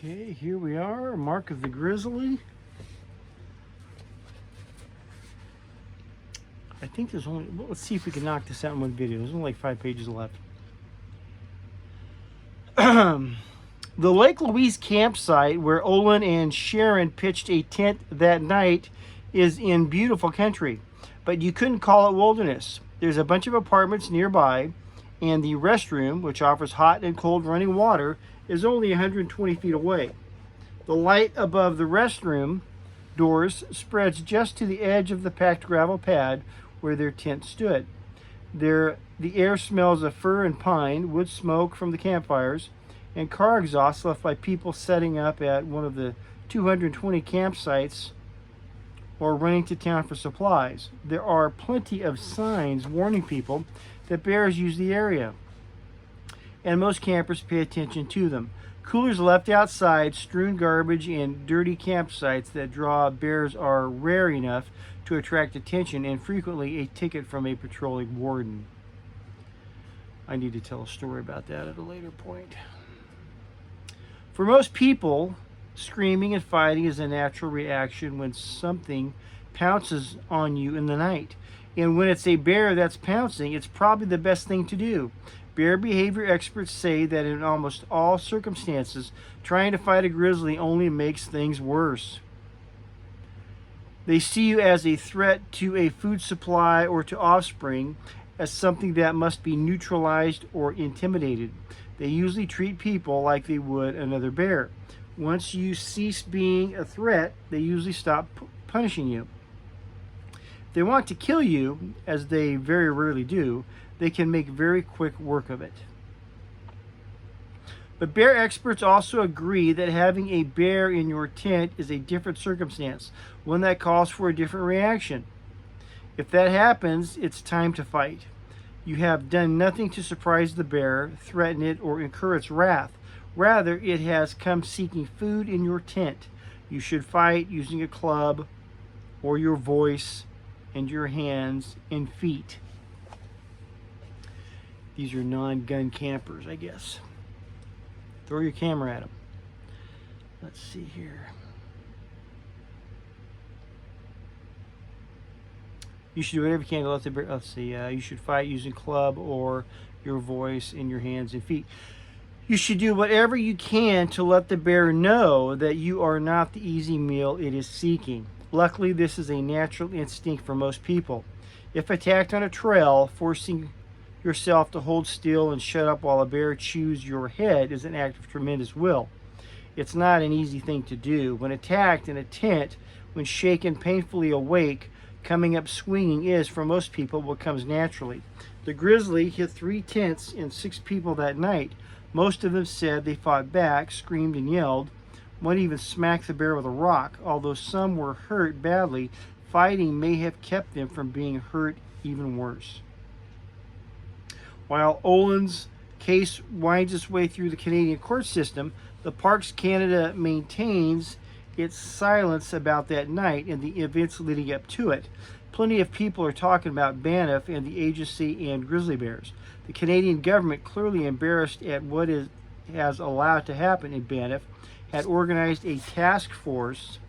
Okay, here we are, Mark of the Grizzly. I think there's only, well, let's see if we can knock this out in one video. There's only like 5 pages left. The Lake Louise campsite where Olin and Sharon pitched a tent that night is in beautiful country, but you couldn't call it wilderness. There's a bunch of apartments nearby, and the restroom, which offers hot and cold running water, is only 120 feet away. The light above the restroom doors spreads just to the edge of the packed gravel pad where their tent stood. The air smells of fir and pine, wood smoke from the campfires, and car exhaust left by people setting up at one of the 220 campsites or running to town for supplies. There are plenty of signs warning people that bears use the area, and most campers pay attention to them. Coolers left outside, strewn garbage, and dirty campsites that draw bears are rare enough to attract attention and frequently a ticket from a patrolling warden. I need to tell a story about that at a later point. For most people, screaming and fighting is a natural reaction when something pounces on you in the night. And when it's a bear that's pouncing, it's probably the best thing to do. Bear behavior experts say that in almost all circumstances, trying to fight a grizzly only makes things worse. They see you as a threat to a food supply or to offspring, as something that must be neutralized or intimidated. They usually treat people like they would another bear. Once you cease being a threat, they usually stop punishing you. If they want to kill you, as they very rarely do, they can make very quick work of it. But bear experts also agree that having a bear in your tent is a different circumstance, one that calls for a different reaction. If that happens, it's time to fight. You have done nothing to surprise the bear, threaten it, or incur its wrath. Rather, it has come seeking food in your tent. You should fight using a club or your voice and your hands and feet. These are non-gun campers, I guess. Throw your camera at them. Let's see here. You should do whatever you can to let the bear, let's see, you should fight using club or your voice and your hands and feet. You should do whatever you can to let the bear know that you are not the easy meal it is seeking. Luckily, this is a natural instinct for most people. If attacked on a trail, forcing yourself to hold still and shut up while a bear chews your head is an act of tremendous will. It's not an easy thing to do. When attacked in a tent, when shaken painfully awake, coming up swinging is, for most people, what comes naturally. The grizzly hit 3 tents and 6 people that night. Most of them said they fought back, screamed and yelled. One even smacked the bear with a rock. Although some were hurt badly, fighting may have kept them from being hurt even worse. While Olin's case winds its way through the Canadian court system, the Parks Canada maintains its silence about that night and the events leading up to it. Plenty of people are talking about Banff and the agency and grizzly bears. The Canadian government, clearly embarrassed at what has allowed to happen in Banff, had organized a task force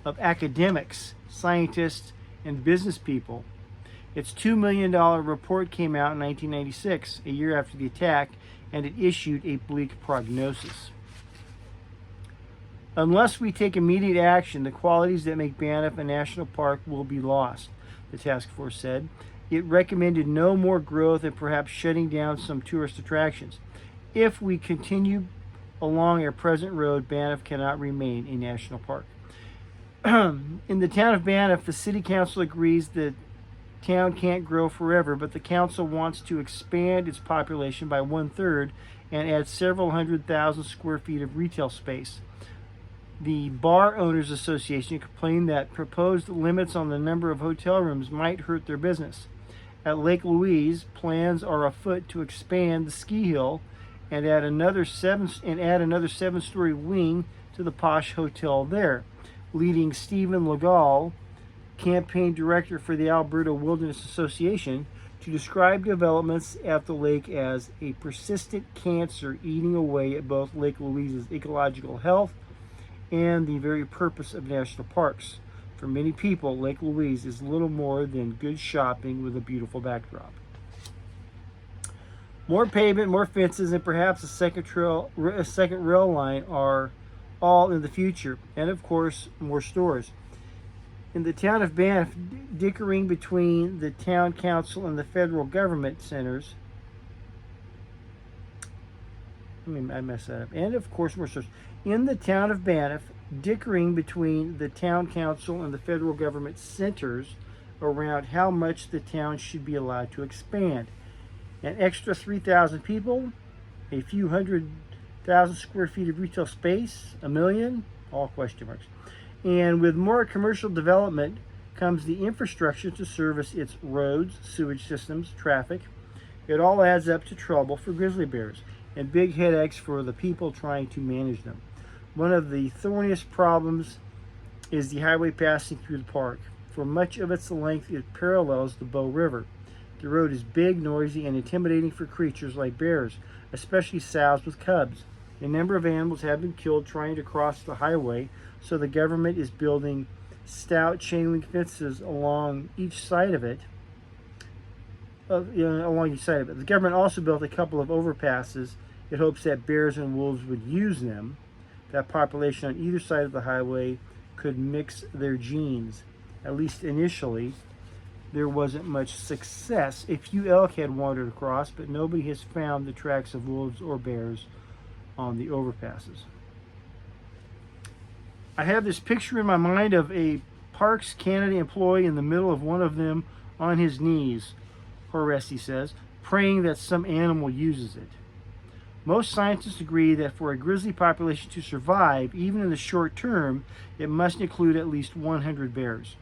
of academics, scientists, and business people. Its $2 million report came out in 1996, a year after the attack, and it issued a bleak prognosis. Unless we take immediate action, the qualities that make Banff a national park will be lost, the task force said. It recommended no more growth and perhaps shutting down some tourist attractions. If we continue along our present road, Banff cannot remain a national park. In the town of Banff, the city council agrees that town can't grow forever, but the council wants to expand its population by 1/3 and add several 100,000 square feet of retail space. The Bar Owners Association complained that proposed limits on the number of hotel rooms might hurt their business. At Lake Louise, plans are afoot to expand the ski hill and add another 7-story wing to the posh hotel there. Leading Stephen Legal, campaign director for the Alberta Wilderness Association, to describe developments at the lake as a persistent cancer eating away at both Lake Louise's ecological health and the very purpose of national parks. For many people, Lake Louise is little more than good shopping with a beautiful backdrop. More pavement, more fences, and perhaps a second rail line are all in the future. And of course, more stores. In the town of Banff, dickering between the town council and the federal government centers. I messed that up. And of course, more stores. In the town of Banff, dickering between the town council and the federal government centers around how much the town should be allowed to expand. An extra 3,000 people, a few 100,000 square feet of retail space, a million, all question marks. And with more commercial development comes the infrastructure to service its roads, sewage systems, traffic. It all adds up to trouble for grizzly bears and big headaches for the people trying to manage them. One of the thorniest problems is the highway passing through the park. For much of its length, it parallels the Bow River. The road is big, noisy, and intimidating for creatures like bears, especially sows with cubs. A number of animals have been killed trying to cross the highway, so the government is building stout chain link fences along each side of it. The government also built a couple of overpasses. It hopes that bears and wolves would use them. That population on either side of the highway could mix their genes. At least initially, there wasn't much success. A few elk had wandered across, but nobody has found the tracks of wolves or bears on the overpasses. I have this picture in my mind of a Parks Canada employee in the middle of one of them on his knees, Horace says, praying that some animal uses it. Most scientists agree that for a grizzly population to survive, even in the short term, it must include at least 100 bears.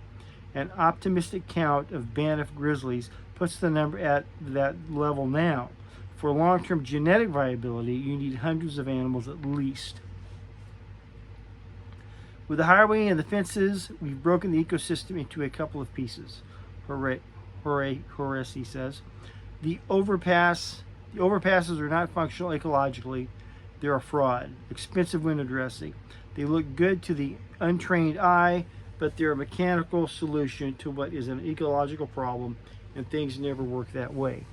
An optimistic count of Banff grizzlies puts the number at that level now. For long-term genetic viability, you need hundreds of animals at least. With the highway and the fences, we've broken the ecosystem into a couple of pieces, Horace says. The overpasses are not functional ecologically. They're a fraud, expensive window dressing. They look good to the untrained eye, but they're a mechanical solution to what is an ecological problem, and things never work that way.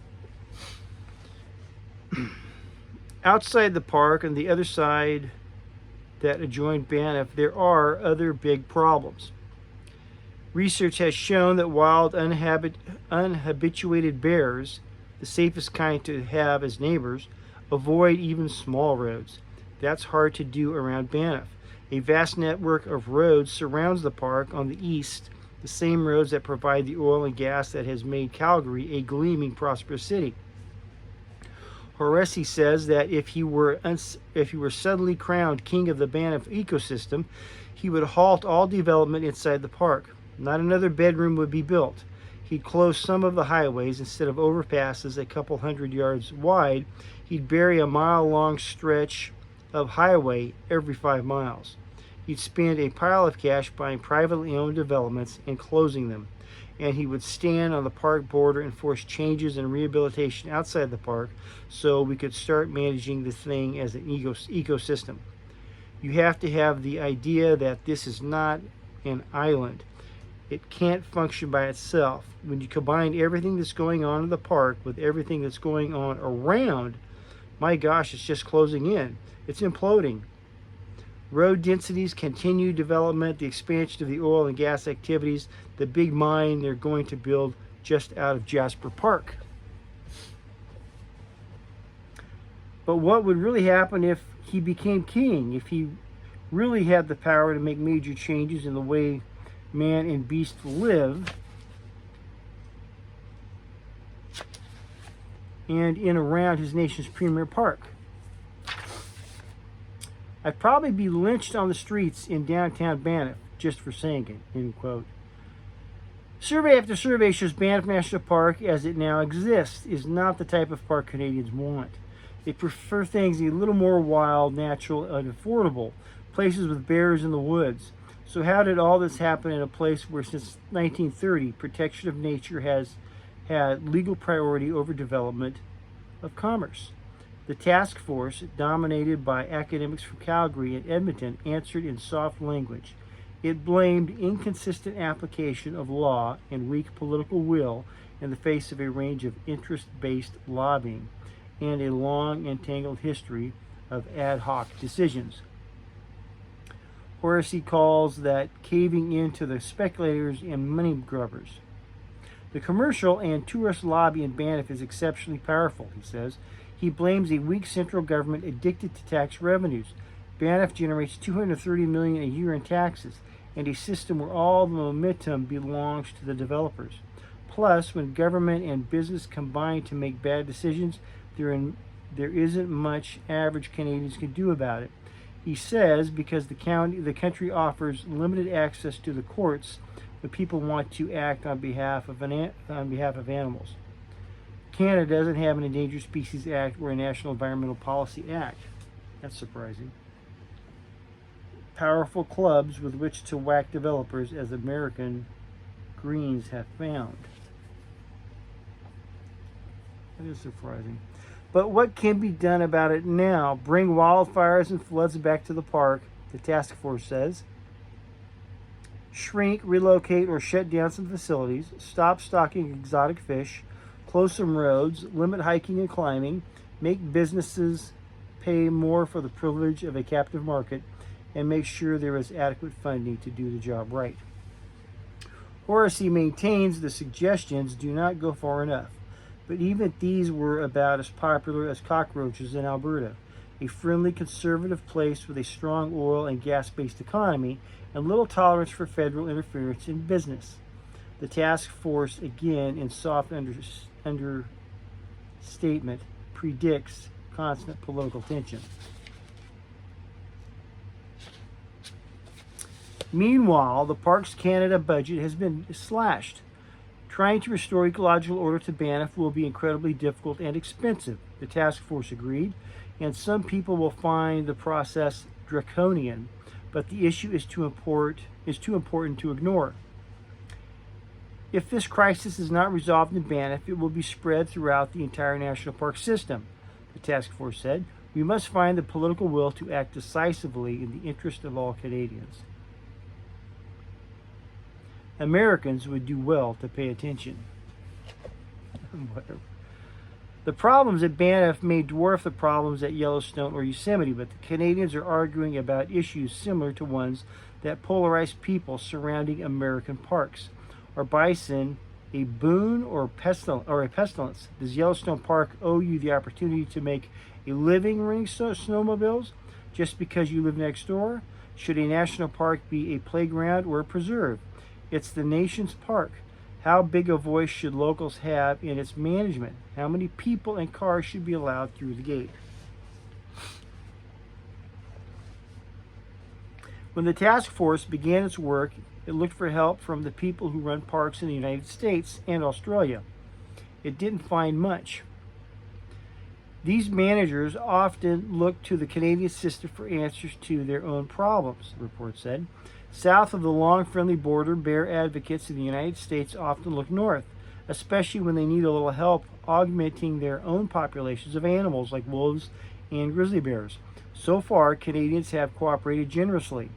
Outside the park, on the other side that adjoin Banff, there are other big problems. Research has shown that wild, unhabituated bears, the safest kind to have as neighbors, avoid even small roads. That's hard to do around Banff. A vast network of roads surrounds the park on the east, the same roads that provide the oil and gas that has made Calgary a gleaming, prosperous city. Horace says that if he were suddenly crowned king of the Banff ecosystem, he would halt all development inside the park. Not another bedroom would be built. He'd close some of the highways. Instead of overpasses a couple 100 yards wide, he'd bury a mile-long stretch of highway every 5 miles. He'd spend a pile of cash buying privately owned developments and closing them. And he would stand on the park border and force changes and rehabilitation outside the park so we could start managing the thing as an ecosystem. You have to have the idea that this is not an island. It can't function by itself. When you combine everything that's going on in the park with everything that's going on around, my gosh, it's just closing in. It's imploding. Road densities, continued development, the expansion of the oil and gas activities, the big mine they're going to build just out of Jasper Park. But what would really happen if he became king, if he really had the power to make major changes in the way man and beast live and in around his nation's premier park? I'd probably be lynched on the streets in downtown Banff just for saying it, end quote. Survey after survey shows Banff National Park, as it now exists, is not the type of park Canadians want. They prefer things a little more wild, natural, and affordable, places with bears in the woods. So how did all this happen in a place where since 1930 protection of nature has had legal priority over development of commerce. The task force, dominated by academics from Calgary and Edmonton, answered in soft language. It blamed inconsistent application of law and weak political will in the face of a range of interest-based lobbying and a long and tangled history of ad hoc decisions. Horace calls that caving in to the speculators and money grubbers. The commercial and tourist lobby in Banff is exceptionally powerful, he says. He blames a weak central government addicted to tax revenues. Banff generates $230 million a year in taxes, and a system where all the momentum belongs to the developers. Plus, when government and business combine to make bad decisions, there isn't much average Canadians can do about it. He says because the country offers limited access to the courts, the people want to act on behalf of animals. Canada doesn't have an Endangered Species Act or a National Environmental Policy Act. That's surprising. Powerful clubs with which to whack developers, as American Greens have found. That is surprising. But what can be done about it now? Bring wildfires and floods back to the park, the task force says. Shrink, relocate, or shut down some facilities. Stop stocking exotic fish. Close some roads. Limit hiking and climbing. Make businesses pay more for the privilege of a captive market. And make sure there is adequate funding to do the job right. Horace maintains the suggestions do not go far enough. But even these were about as popular as cockroaches in Alberta, a friendly conservative place with a strong oil and gas-based economy and little tolerance for federal interference in business. The task force, again in soft understatement, predicts constant political tension. Meanwhile, the Parks Canada budget has been slashed. Trying to restore ecological order to Banff will be incredibly difficult and expensive, the task force agreed, and some people will find the process draconian, but the issue is too important to ignore. If this crisis is not resolved in Banff, it will be spread throughout the entire national park system, the task force said. We must find the political will to act decisively in the interest of all Canadians. Americans would do well to pay attention. Whatever. The problems at Banff may dwarf the problems at Yellowstone or Yosemite, but the Canadians are arguing about issues similar to ones that polarize people surrounding American parks. Are bison a boon or a pestilence? Does Yellowstone Park owe you the opportunity to make a living running snowmobiles just because you live next door? Should a national park be a playground or a preserve? It's the nation's park. How big a voice should locals have in its management? How many people and cars should be allowed through the gate? When the task force began its work, it looked for help from the people who run parks in the United States and Australia. It didn't find much. These managers often look to the Canadian system for answers to their own problems, the report said. South of the long, friendly border, bear advocates in the United States often look north, especially when they need a little help augmenting their own populations of animals like wolves and grizzly bears. So far, Canadians have cooperated generously.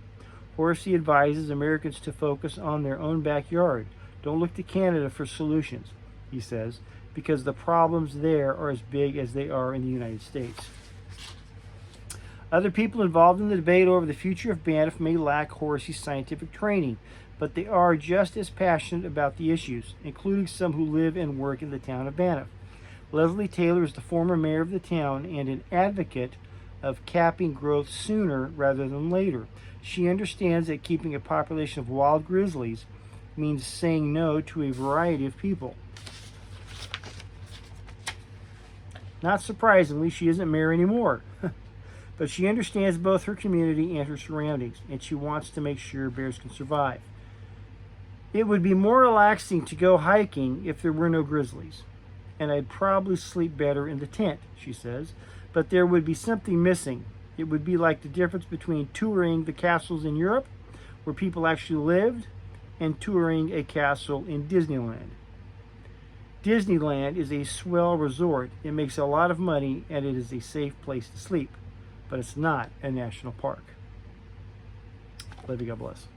Horace advises Americans to focus on their own backyard. Don't look to Canada for solutions, he says, because the problems there are as big as they are in the United States. Other people involved in the debate over the future of Banff may lack Horace's scientific training, but they are just as passionate about the issues, including some who live and work in the town of Banff. Leslie Taylor is the former mayor of the town and an advocate of capping growth sooner rather than later. She understands that keeping a population of wild grizzlies means saying no to a variety of people. Not surprisingly, she isn't mayor anymore. But she understands both her community and her surroundings, and she wants to make sure bears can survive. It would be more relaxing to go hiking if there were no grizzlies, and I'd probably sleep better in the tent, she says, but there would be something missing. It would be like the difference between touring the castles in Europe, where people actually lived, and touring a castle in Disneyland. Disneyland is a swell resort. It makes a lot of money and it is a safe place to sleep, but it's not a national park. Love you, God bless.